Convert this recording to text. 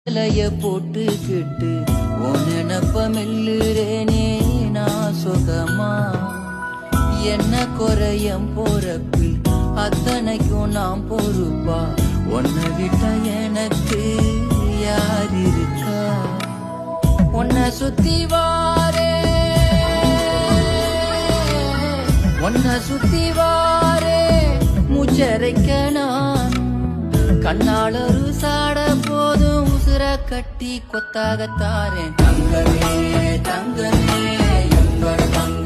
இலைய போட்டுக்கிட்டு உன் நினப்ப மெல்லுறேனே நான் சுகமா. என்ன குறையம் போறப்பில் அத்தனைக்கும் நாம் பொறுப்பா. உன்னை விட்ட எனக்கு யார் இருக்கா? உன்னை சுத்தி வாரே மூச்சரைக்க நான் கண்ணாளரு சாட போதும் உசுர கட்டி கொத்தாகத்தாரேன். தங்கமே தங்கமே என்னோட தங்க